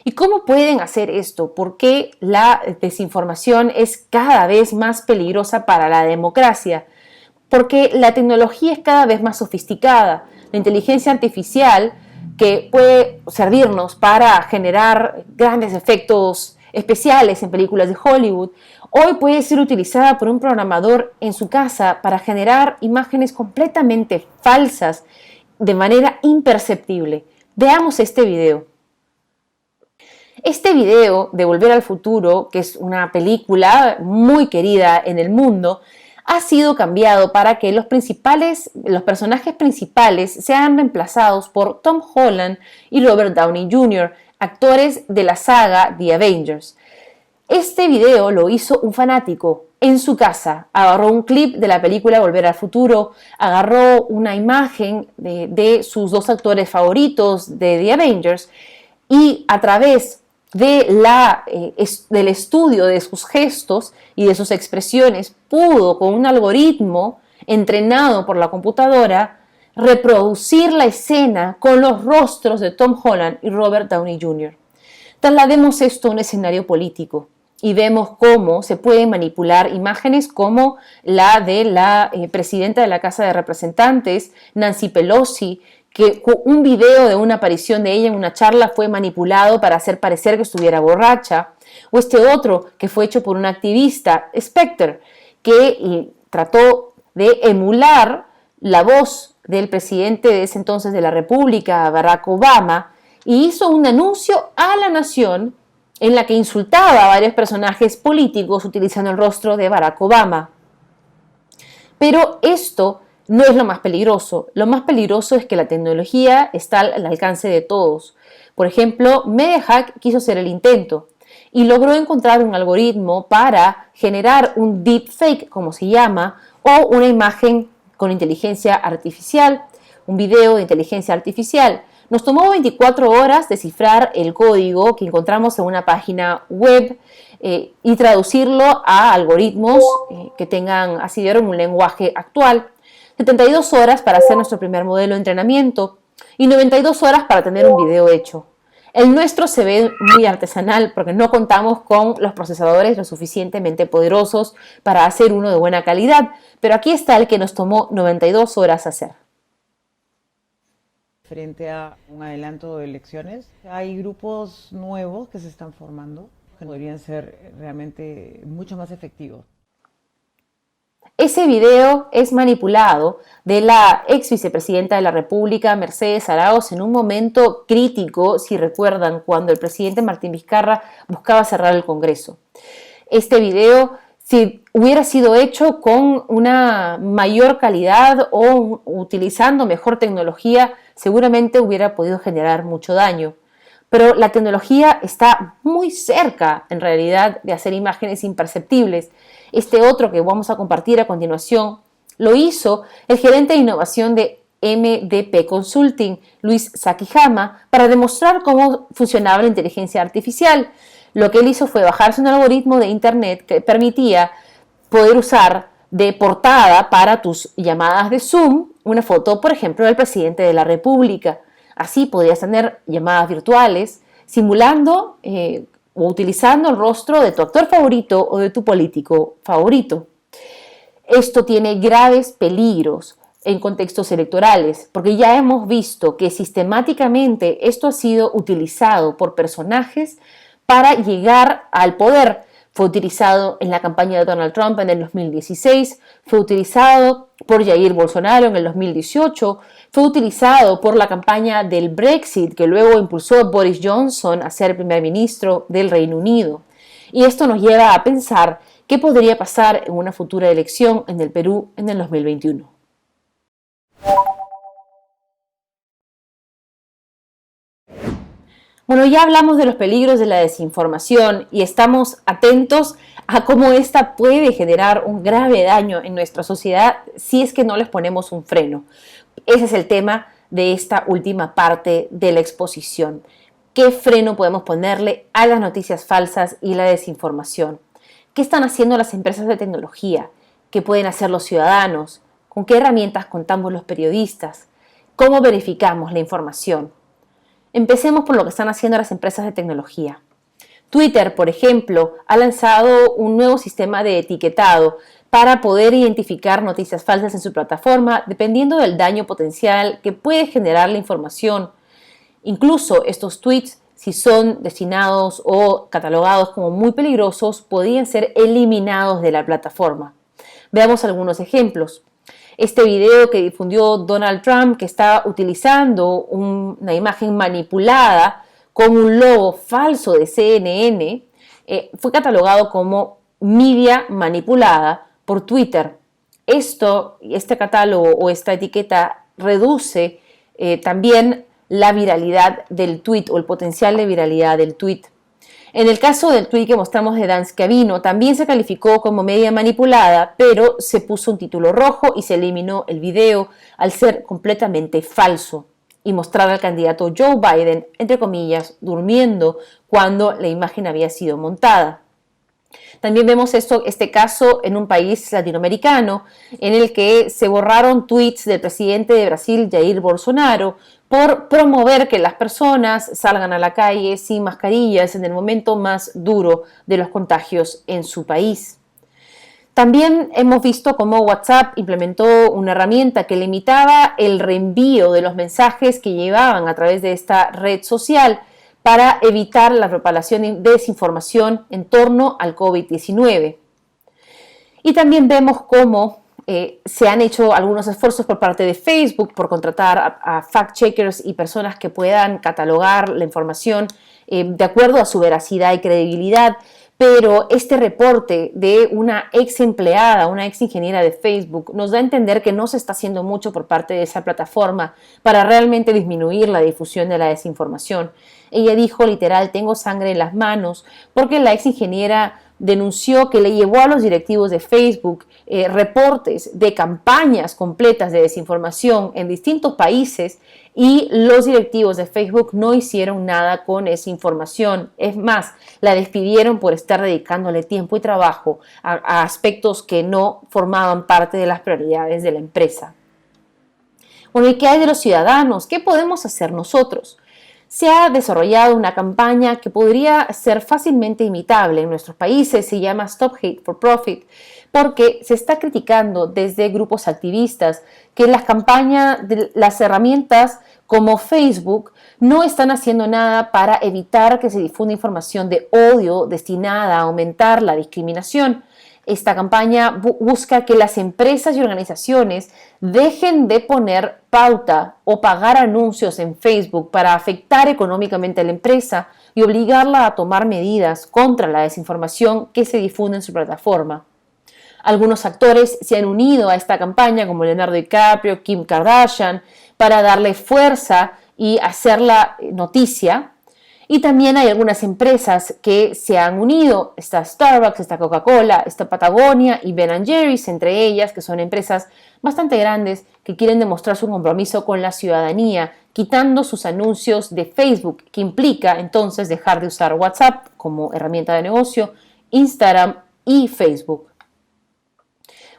Speaker 1: ¿Y cómo pueden hacer esto? ¿Por qué la desinformación es cada vez más peligrosa para la democracia? Porque la tecnología es cada vez más sofisticada. La inteligencia artificial, que puede servirnos para generar grandes efectos especiales en películas de Hollywood, hoy puede ser utilizada por un programador en su casa para generar imágenes completamente falsas de manera imperceptible. Veamos este video. Este video de Volver al Futuro, que es una película muy querida en el mundo, ha sido cambiado para que los personajes principales sean reemplazados por Tom Holland y Robert Downey Jr., actores de la saga The Avengers. Este video lo hizo un fanático en su casa. Agarró un clip de la película Volver al Futuro, agarró una imagen de sus dos actores favoritos de The Avengers y a través del estudio de sus gestos y de sus expresiones, pudo con un algoritmo entrenado por la computadora reproducir la escena con los rostros de Tom Holland y Robert Downey Jr. Traslademos esto a un escenario político. y vemos cómo se pueden manipular imágenes como la de la presidenta de la Casa de Representantes, Nancy Pelosi, que un video de una aparición de ella en una charla fue manipulado para hacer parecer que estuviera borracha, o este otro que fue hecho por un activista, Spectre, que trató de emular la voz del presidente de ese entonces de la República, Barack Obama, y hizo un anuncio a la nación en la que insultaba a varios personajes políticos utilizando el rostro de Barack Obama. Pero esto no es lo más peligroso. Lo más peligroso es que la tecnología está al alcance de todos. Por ejemplo, MediaHack quiso hacer el intento y logró encontrar un algoritmo para generar un deepfake, como se llama, o una imagen con inteligencia artificial, un video de inteligencia artificial. Nos tomó 24 horas descifrar el código que encontramos en una página web y traducirlo a algoritmos que tengan así de un lenguaje actual. 72 horas para hacer nuestro primer modelo de entrenamiento y 92 horas para tener un video hecho. El nuestro se ve muy artesanal porque no contamos con los procesadores lo suficientemente poderosos para hacer uno de buena calidad, pero aquí está el que nos tomó 92 horas hacer.
Speaker 2: Frente a un adelanto de elecciones, hay grupos nuevos que se están formando que podrían ser realmente mucho más efectivos.
Speaker 1: Ese video es manipulado de la ex vicepresidenta de la República, Mercedes Arauz, en un momento crítico, si recuerdan, cuando el presidente Martín Vizcarra buscaba cerrar el Congreso. Este video, si hubiera sido hecho con una mayor calidad o utilizando mejor tecnología, seguramente hubiera podido generar mucho daño. Pero la tecnología está muy cerca, en realidad, de hacer imágenes imperceptibles. Este otro que vamos a compartir a continuación lo hizo el gerente de innovación de MDP Consulting, Luis Sakihama, para demostrar cómo funcionaba la inteligencia artificial. Lo que él hizo fue bajarse un algoritmo de internet que permitía poder usar de portada para tus llamadas de Zoom una foto, por ejemplo, del presidente de la República. Así podías tener llamadas virtuales simulando o utilizando el rostro de tu actor favorito o de tu político favorito. Esto tiene graves peligros en contextos electorales, porque ya hemos visto que sistemáticamente esto ha sido utilizado por personajes para llegar al poder. Fue utilizado en la campaña de Donald Trump en el 2016, fue utilizado por Jair Bolsonaro en el 2018, fue utilizado por la campaña del Brexit, que luego impulsó Boris Johnson a ser primer ministro del Reino Unido. Y esto nos lleva a pensar qué podría pasar en una futura elección en el Perú en el 2021. Bueno, ya hablamos de los peligros de la desinformación y estamos atentos a cómo esta puede generar un grave daño en nuestra sociedad si es que no les ponemos un freno. Ese es el tema de esta última parte de la exposición. ¿Qué freno podemos ponerle a las noticias falsas y la desinformación? ¿Qué están haciendo las empresas de tecnología? ¿Qué pueden hacer los ciudadanos? ¿Con qué herramientas contamos los periodistas? ¿Cómo verificamos la información? Empecemos por lo que están haciendo las empresas de tecnología. Twitter, por ejemplo, ha lanzado un nuevo sistema de etiquetado para poder identificar noticias falsas en su plataforma dependiendo del daño potencial que puede generar la información. Incluso estos tweets, si son destinados o catalogados como muy peligrosos, podrían ser eliminados de la plataforma. Veamos algunos ejemplos. Este video que difundió Donald Trump, que está utilizando una imagen manipulada con un logo falso de CNN, fue catalogado como media manipulada por Twitter. Este catálogo o esta etiqueta reduce también la viralidad del tweet o el potencial de viralidad del tweet. En el caso del tweet que mostramos de Dan Scavino, también se calificó como media manipulada, pero se puso un título rojo y se eliminó el video al ser completamente falso y mostrar al candidato Joe Biden, entre comillas, durmiendo cuando la imagen había sido montada. También vemos este caso en un país latinoamericano en el que se borraron tweets del presidente de Brasil, Jair Bolsonaro, por promover que las personas salgan a la calle sin mascarillas en el momento más duro de los contagios en su país. También hemos visto cómo WhatsApp implementó una herramienta que limitaba el reenvío de los mensajes que llevaban a través de esta red social para evitar la propagación de desinformación en torno al COVID-19. Y también vemos cómo se han hecho algunos esfuerzos por parte de Facebook por contratar a fact-checkers y personas que puedan catalogar la información de acuerdo a su veracidad y credibilidad. Pero este reporte de una ex empleada, una ex ingeniera de Facebook, nos da a entender que no se está haciendo mucho por parte de esa plataforma para realmente disminuir la difusión de la desinformación. Ella dijo literal, tengo sangre en las manos, porque la ex ingeniera denunció que le llevó a los directivos de Facebook reportes de campañas completas de desinformación en distintos países y los directivos de Facebook no hicieron nada con esa información. Es más, la despidieron por estar dedicándole tiempo y trabajo a aspectos que no formaban parte de las prioridades de la empresa. Bueno, ¿y qué hay de los ciudadanos? ¿Qué podemos hacer nosotros? Se ha desarrollado una campaña que podría ser fácilmente imitable en nuestros países, se llama Stop Hate for Profit, porque se está criticando desde grupos activistas que las campañas, las herramientas como Facebook no están haciendo nada para evitar que se difunda información de odio destinada a aumentar la discriminación. Esta campaña busca que las empresas y organizaciones dejen de poner pauta o pagar anuncios en Facebook para afectar económicamente a la empresa y obligarla a tomar medidas contra la desinformación que se difunde en su plataforma. Algunos actores se han unido a esta campaña, como Leonardo DiCaprio, Kim Kardashian, para darle fuerza y hacerla noticia. Y también hay algunas empresas que se han unido, está Starbucks, está Coca-Cola, está Patagonia y Ben & Jerry's, entre ellas, que son empresas bastante grandes que quieren demostrar su compromiso con la ciudadanía, quitando sus anuncios de Facebook, que implica entonces dejar de usar WhatsApp como herramienta de negocio, Instagram y Facebook.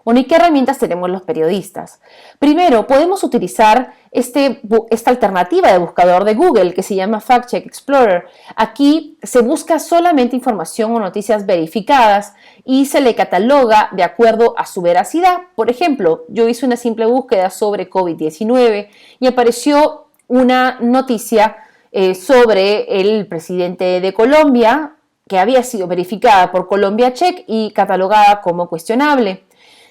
Speaker 1: Bueno, ¿y qué herramientas tenemos los periodistas? Primero, podemos utilizar esta alternativa de buscador de Google que se llama Fact Check Explorer. Aquí se busca solamente información o noticias verificadas y se le cataloga de acuerdo a su veracidad. Por ejemplo, yo hice una simple búsqueda sobre COVID-19 y apareció una noticia sobre el presidente de Colombia que había sido verificada por Colombia Check y catalogada como cuestionable.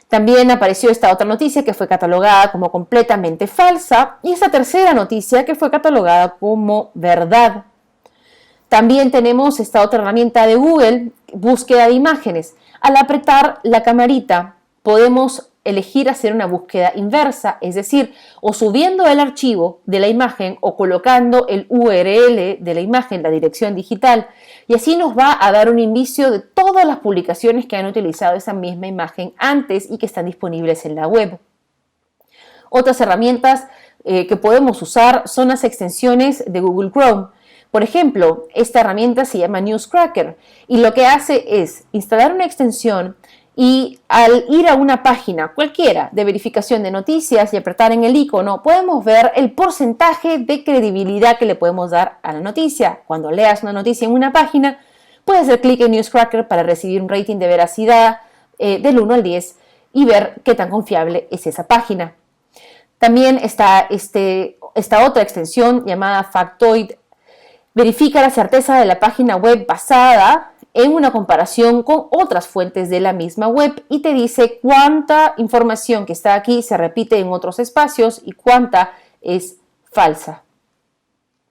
Speaker 1: También apareció esta otra noticia que fue catalogada como completamente falsa y esta tercera noticia que fue catalogada como verdad. También tenemos esta otra herramienta de Google, búsqueda de imágenes. Al apretar la camarita podemos elegir hacer una búsqueda inversa, es decir, o subiendo el archivo de la imagen o colocando el URL de la imagen, la dirección digital, y así nos va a dar un indicio de todas las publicaciones que han utilizado esa misma imagen antes y que están disponibles en la web. Otras herramientas que podemos usar son las extensiones de Google Chrome. Por ejemplo, esta herramienta se llama Newscracker y lo que hace es instalar una extensión y al ir a una página cualquiera de verificación de noticias y apretar en el icono, podemos ver el porcentaje de credibilidad que le podemos dar a la noticia. Cuando leas una noticia en una página, puedes hacer clic en Newscracker para recibir un rating de veracidad del 1 al 10 y ver qué tan confiable es esa página. También está esta otra extensión llamada Factoid. Verifica la certeza de la página web basada en una comparación con otras fuentes de la misma web y te dice cuánta información que está aquí se repite en otros espacios y cuánta es falsa.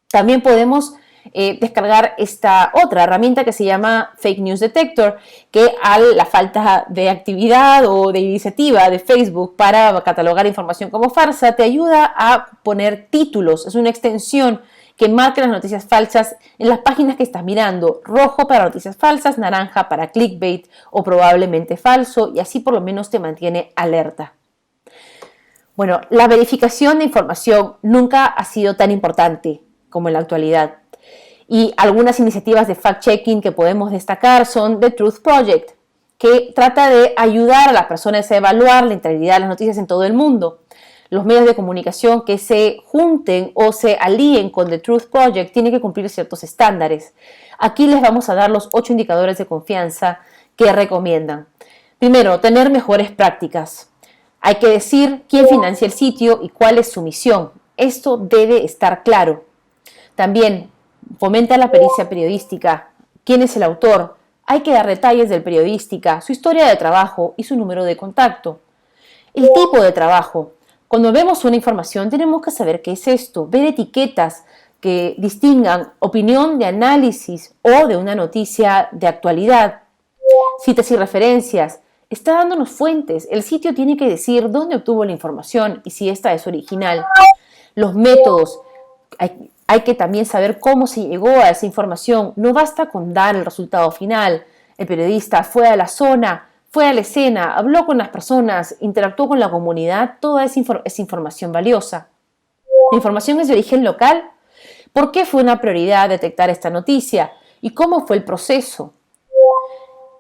Speaker 1: También podemos descargar esta otra herramienta que se llama Fake News Detector, que a la falta de actividad o de iniciativa de Facebook para catalogar información como falsa, te ayuda a poner títulos. Es una extensión que marque las noticias falsas en las páginas que estás mirando, rojo para noticias falsas, naranja para clickbait o probablemente falso, y así por lo menos te mantiene alerta. Bueno, la verificación de información nunca ha sido tan importante como en la actualidad. Y algunas iniciativas de fact-checking que podemos destacar son The Truth Project, que trata de ayudar a las personas a evaluar la integridad de las noticias en todo el mundo. Los medios de comunicación que se junten o se alíen con The Truth Project tienen que cumplir ciertos estándares. Aquí les vamos a dar los 8 indicadores de confianza que recomiendan. Primero, tener mejores prácticas. Hay que decir quién financia el sitio y cuál es su misión. Esto debe estar claro. También fomenta la pericia periodística. ¿Quién es el autor? Hay que dar detalles del periodista, su historia de trabajo y su número de contacto. El tipo de trabajo. Cuando vemos una información tenemos que saber qué es esto, ver etiquetas que distingan opinión de análisis o de una noticia de actualidad. Citas y referencias. Está dándonos fuentes. El sitio tiene que decir dónde obtuvo la información y si esta es original. Los métodos. Hay que también saber cómo se llegó a esa información. No basta con dar el resultado final. El periodista fue a la zona, fue a la escena, habló con las personas, interactuó con la comunidad. Toda esa información valiosa. La información es de origen local. ¿Por qué fue una prioridad detectar esta noticia? ¿Y cómo fue el proceso?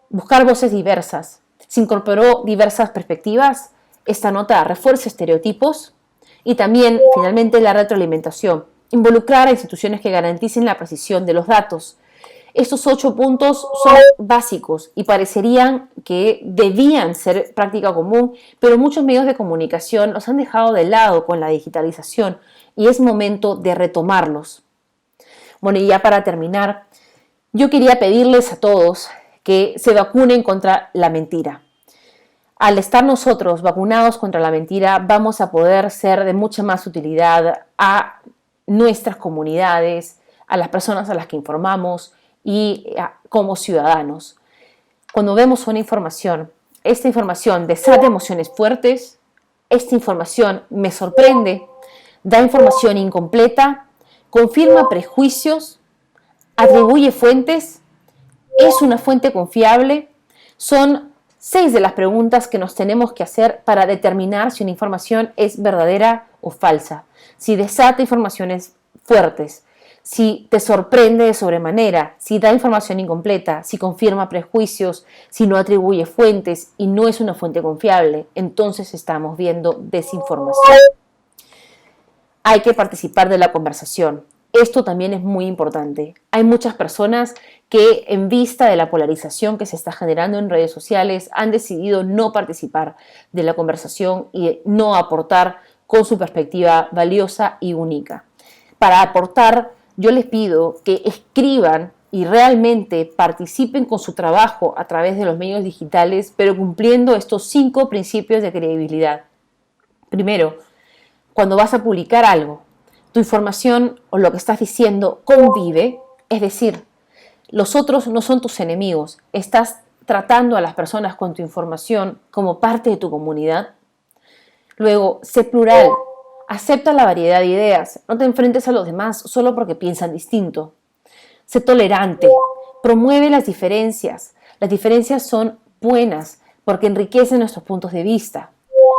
Speaker 1: Buscar voces diversas. Se incorporó diversas perspectivas. Esta nota refuerza estereotipos. Y también, finalmente, la retroalimentación. Involucrar a instituciones que garanticen la precisión de los datos. Estos 8 puntos son básicos y parecerían que debían ser práctica común, pero muchos medios de comunicación los han dejado de lado con la digitalización y es momento de retomarlos. Bueno, y ya para terminar, yo quería pedirles a todos que se vacunen contra la mentira. Al estar nosotros vacunados contra la mentira, vamos a poder ser de mucha más utilidad a nuestras comunidades, a las personas a las que informamos y como ciudadanos. Cuando vemos una información, esta información desata emociones fuertes, esta información me sorprende, da información incompleta, confirma prejuicios, atribuye fuentes, es una fuente confiable. Son 6 de las preguntas que nos tenemos que hacer para determinar si una información es verdadera o falsa. Si desata informaciones fuertes, si te sorprende de sobremanera, si da información incompleta, si confirma prejuicios, si no atribuye fuentes y no es una fuente confiable, entonces estamos viendo desinformación. Hay que participar de la conversación. Esto también es muy importante. Hay muchas personas que en vista de la polarización que se está generando en redes sociales han decidido no participar de la conversación y no aportar con su perspectiva valiosa y única. Para aportar, yo les pido que escriban y realmente participen con su trabajo a través de los medios digitales, pero cumpliendo estos 5 principios de credibilidad. Primero, cuando vas a publicar algo, tu información o lo que estás diciendo convive, es decir, los otros no son tus enemigos, estás tratando a las personas con tu información como parte de tu comunidad. Luego, sé plural, acepta la variedad de ideas, no te enfrentes a los demás solo porque piensan distinto. Sé tolerante, promueve las diferencias son buenas porque enriquecen nuestros puntos de vista.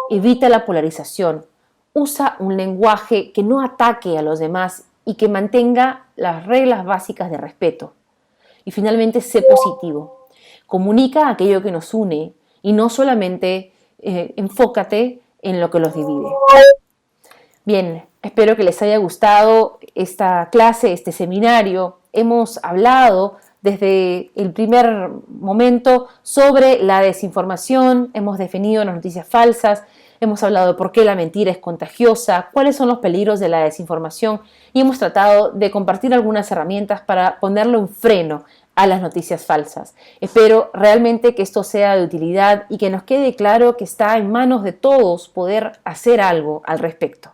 Speaker 1: Evita la polarización. Usa un lenguaje que no ataque a los demás y que mantenga las reglas básicas de respeto. Y finalmente, sé positivo. Comunica aquello que nos une y no solamente enfócate en lo que los divide. Bien, espero que les haya gustado esta clase, este seminario. Hemos hablado desde el primer momento sobre la desinformación, hemos definido las noticias falsas, hemos hablado de por qué la mentira es contagiosa, cuáles son los peligros de la desinformación y hemos tratado de compartir algunas herramientas para ponerle un freno a las noticias falsas. Espero realmente que esto sea de utilidad y que nos quede claro que está en manos de todos poder hacer algo al respecto.